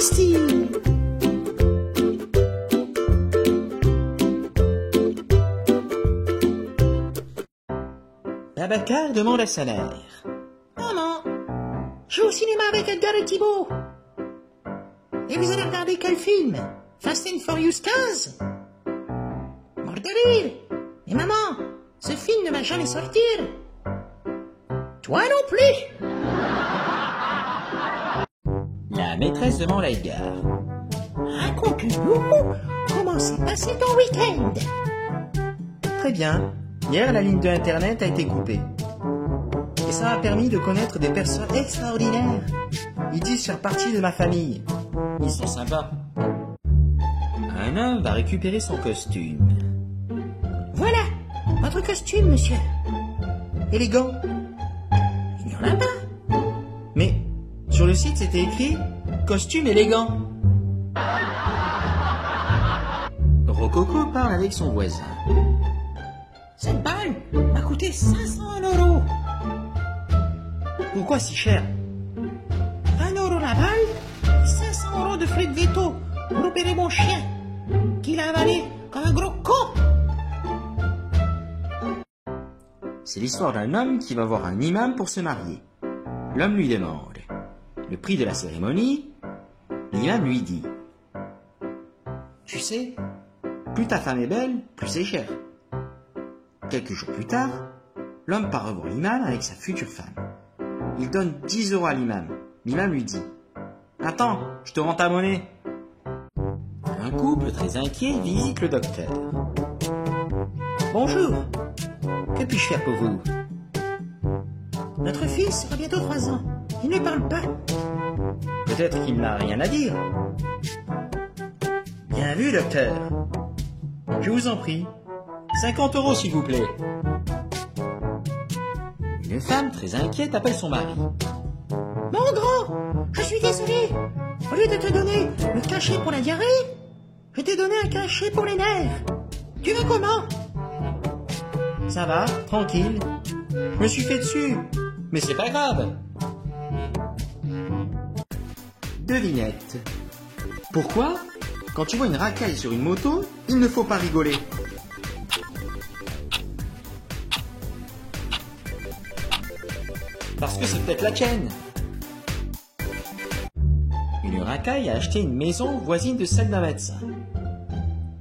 Misty. Babacar demande à sa mère. Maman, je vais au cinéma avec Edgar et Thibaut. Et vous allez regarder quel film? Fast and Furious 15? Mort de rire. Mais maman, ce film ne va jamais sortir. Toi non plus. La maîtresse demande à Edgar. Raconte-nous comment s'est passé ton week-end. Très bien. Hier, la ligne de Internet a été coupée. Et ça m'a permis de connaître des personnes extraordinaires. Ils disent faire partie de ma famille. Ils sont sympas. Un homme va récupérer son costume. Voilà, votre costume, monsieur. Élégant. Il n'y en a pas. Mais sur le site, c'était écrit « Costume élégant ». Rococo parle avec son voisin. Cette balle m'a coûté 500 €. Pourquoi si cher? 1 € la balle, 500 € de frais de veto pour opérer mon chien, qu'il a avalé comme un gros con. C'est l'histoire d'un homme qui va voir un imam pour se marier. L'homme lui demande le prix de la cérémonie. L'imam lui dit « Tu sais, plus ta femme est belle, plus c'est cher. » Quelques jours plus tard, l'homme part revoir l'imam avec sa future femme. Il donne 10 € à l'imam. L'imam lui dit « Attends, je te rends ta monnaie. » Un couple très inquiet visite le docteur. « Bonjour, que puis-je faire pour vous ?» Notre fils aura bientôt 3 ans. Il ne parle pas. Peut-être qu'il n'a rien à dire. Bien vu, docteur. Je vous en prie. 50 € s'il vous plaît. Une femme très inquiète appelle son mari. Mon grand, je suis désolé. Au lieu de te donner le cachet pour la diarrhée, je t'ai donné un cachet pour les nerfs. Tu veux comment? Ça va, tranquille. Je me suis fait dessus, mais c'est pas grave. Devinette. Pourquoi, quand tu vois une racaille sur une moto, il ne faut pas rigoler? Parce que c'est peut-être la tienne. Une racaille a acheté une maison voisine de celle d'un médecin.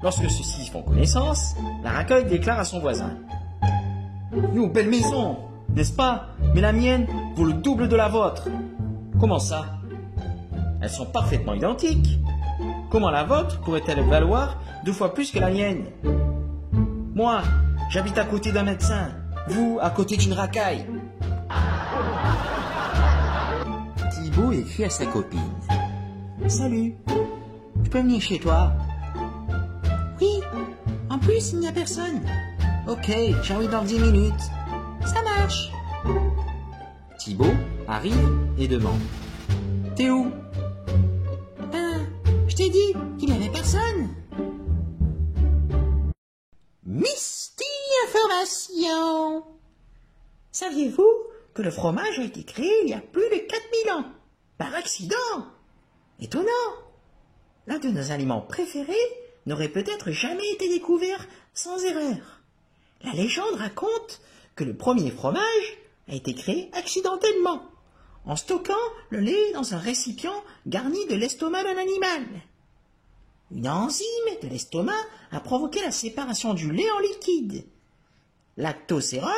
Lorsque ceux-ci font connaissance, la racaille déclare à son voisin. Yo, belle maison, n'est-ce pas? Mais la mienne vaut le double de la vôtre. Comment ça? Elles sont parfaitement identiques. Comment la vôtre pourrait-elle valoir 2 fois plus que la mienne? Moi, j'habite à côté d'un médecin. Vous, à côté d'une racaille. Thibaut écrit à sa copine. Salut, je peux venir chez toi? Oui, en plus il n'y a personne. Ok, j'arrive dans 10 minutes. Ça marche. Thibaut arrive et demande. T'es où? Je t'ai dit qu'il n'y avait personne. Misty Information. Saviez-vous que le fromage a été créé il y a plus de 4000 ans, par accident? Étonnant. L'un de nos aliments préférés n'aurait peut-être jamais été découvert sans erreur. La légende raconte que le premier fromage a été créé accidentellement, en stockant le lait dans un récipient garni de l'estomac d'un animal. Une enzyme de l'estomac a provoqué la séparation du lait en liquide, lactosérum,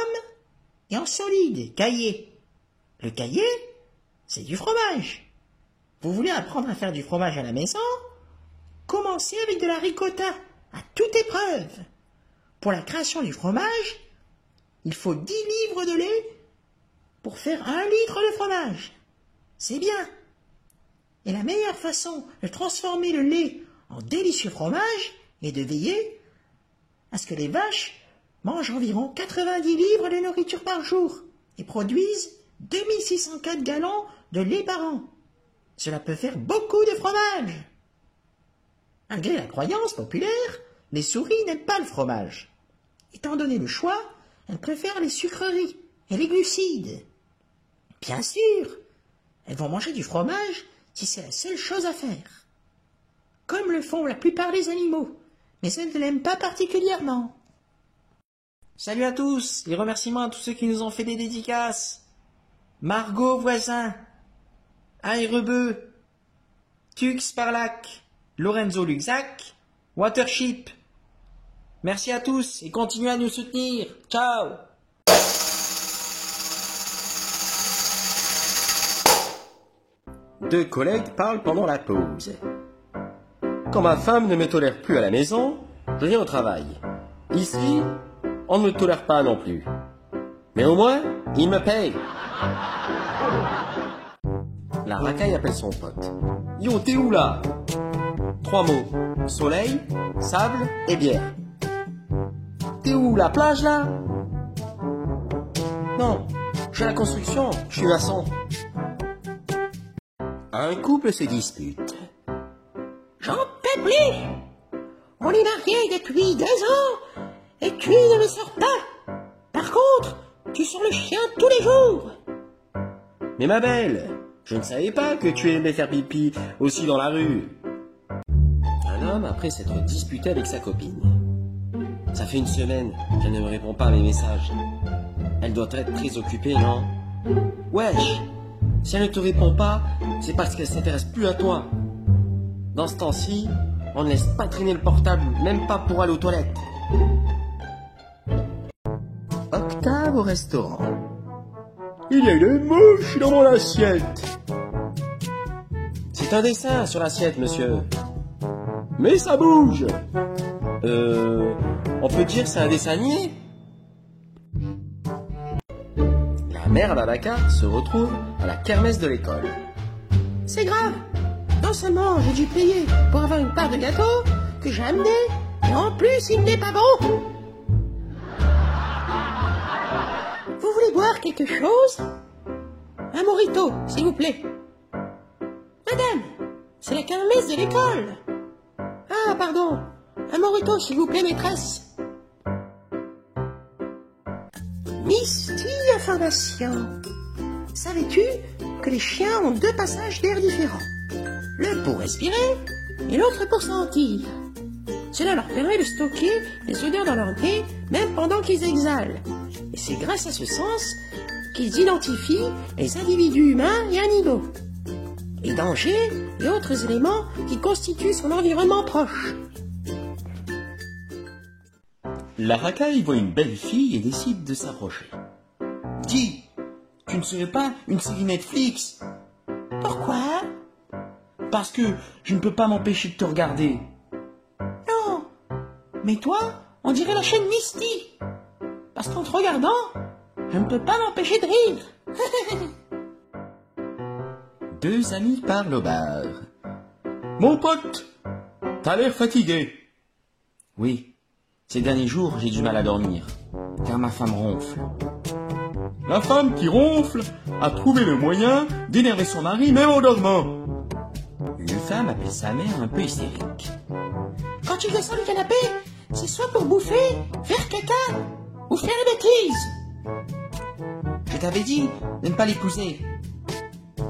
et en solide, caillé. Le caillé, c'est du fromage. Vous voulez apprendre à faire du fromage à la maison? Commencez avec de la ricotta, à toute épreuve. Pour la création du fromage, il faut 10 livres de lait pour faire 1 litre de fromage. C'est bien. Et la meilleure façon de transformer le lait en délicieux fromage est de veiller à ce que les vaches mangent environ 90 livres de nourriture par jour et produisent 2604 gallons de lait par an. Cela peut faire beaucoup de fromage. Malgré la croyance populaire, les souris n'aiment pas le fromage. Étant donné le choix, elles préfèrent les sucreries et les glucides. Bien sûr, elles vont manger du fromage si c'est la seule chose à faire. Comme le font la plupart des animaux, mais elles ne l'aiment pas particulièrement. Salut à tous et remerciements à tous ceux qui nous ont fait des dédicaces. Margot Voisin, Aérebeu, Tux Parlac, Lorenzo Luxac, Watership. Merci à tous et continuez à nous soutenir. Ciao! Deux collègues parlent pendant la pause. Quand ma femme ne me tolère plus à la maison, je viens au travail. Ici, on ne me tolère pas non plus. Mais au moins, il me paye. La racaille appelle son pote. Yo, t'es où là? 3 mots. Soleil, sable et bière. T'es où, la plage là? Non, je suis à la construction, je suis maçon. Un couple se dispute. J'en peux plus! On est mariés depuis 2 ans et tu ne le sors pas. Par contre, tu sors le chien tous les jours. Mais ma belle, je ne savais pas que tu aimais faire pipi aussi dans la rue. Un homme après s'être disputé avec sa copine. Ça fait 1 semaine qu'elle ne me répond pas à mes messages. Elle doit être très occupée, non? Wesh, si elle ne te répond pas, c'est parce qu'elle s'intéresse plus à toi. Dans ce temps-ci, on ne laisse pas traîner le portable, même pas pour aller aux toilettes. Octave au restaurant. Il y a une mouche dans mon assiette. C'est un dessin sur l'assiette, monsieur. Mais ça bouge. On peut dire que c'est un dessin animé. La mère Babacar se retrouve à la kermesse de l'école. C'est grave. Non seulement j'ai dû payer pour avoir une part de gâteau que j'ai amené, et en plus il n'est pas bon. Vous voulez boire quelque chose? Un mojito, s'il vous plaît. Madame, c'est la kermesse de l'école. Ah, pardon. Un mojito, s'il vous plaît, maîtresse. Misty information. Savais-tu que les chiens ont 2 passages d'air différents? L'un pour respirer et l'autre pour sentir. Cela leur permet de stocker les odeurs dans leur nez, même pendant qu'ils exhalent. Et c'est grâce à ce sens qu'ils identifient les individus humains et animaux, les dangers et autres éléments qui constituent son environnement proche. La racaille voit une belle fille et décide de s'approcher. Dis, tu ne serais pas une série Netflix? Pourquoi? Parce que je ne peux pas m'empêcher de te regarder. Non. Mais toi, on dirait la chaîne Misty. Parce qu'en te regardant, je ne peux pas m'empêcher de rire. 2 amis parlent au bar. Mon pote, t'as l'air fatigué. Oui, ces derniers jours, j'ai du mal à dormir, car ma femme ronfle. La femme qui ronfle a trouvé le moyen d'énerver son mari même en dormant. Une femme appelle sa mère un peu hystérique. Quand tu descends du canapé, c'est soit pour bouffer, faire caca, ou faire une bêtise. Je t'avais dit de ne pas l'épouser.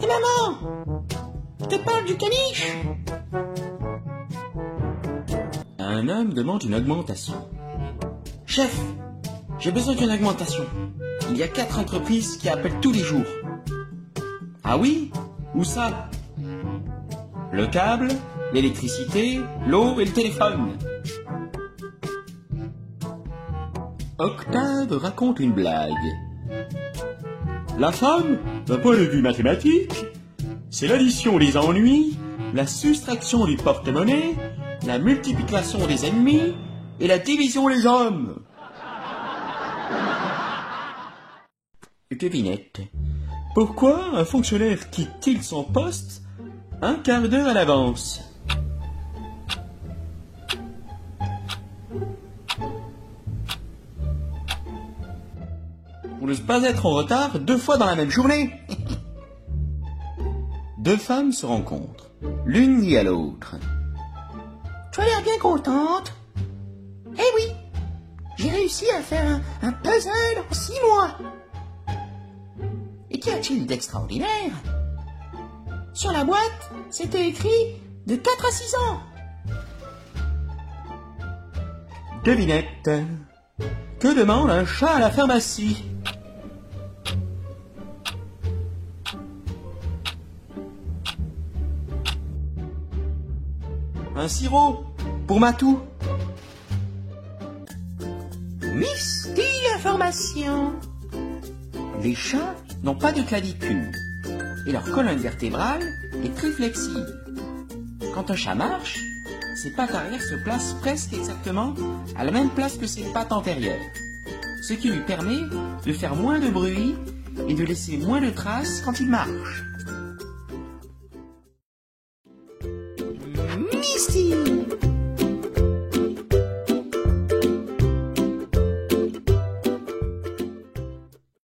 Et maman, je te parle du caniche. Un homme demande une augmentation. Chef, j'ai besoin d'une augmentation. Il y a 4 entreprises qui appellent tous les jours. Ah oui? Où ça? Le câble, l'électricité, l'eau et le téléphone. Octave raconte une blague. La femme, d'un point de vue mathématique, c'est l'addition des ennuis, la soustraction du porte-monnaie, la multiplication des ennemis et la division des hommes. Devinette. Pourquoi un fonctionnaire quitte-t-il son poste 1/4 d'heure à l'avance? Pour ne pas être en retard 2 fois dans la même journée. 2 femmes se rencontrent. L'une dit à l'autre. Tu as l'air bien contente. Eh oui, j'ai réussi à faire un puzzle en 6 mois. Et qu'y a-t-il d'extraordinaire? Sur la boîte, c'était écrit de 4 à 6 ans. Devinette. Que demande un chat à la pharmacie? Un sirop pour Matou. Misty Information. Les chats n'ont pas de clavicule et leur colonne vertébrale est très flexible. Quand un chat marche, ses pattes arrière se placent presque exactement à la même place que ses pattes antérieures, ce qui lui permet de faire moins de bruit et de laisser moins de traces quand il marche.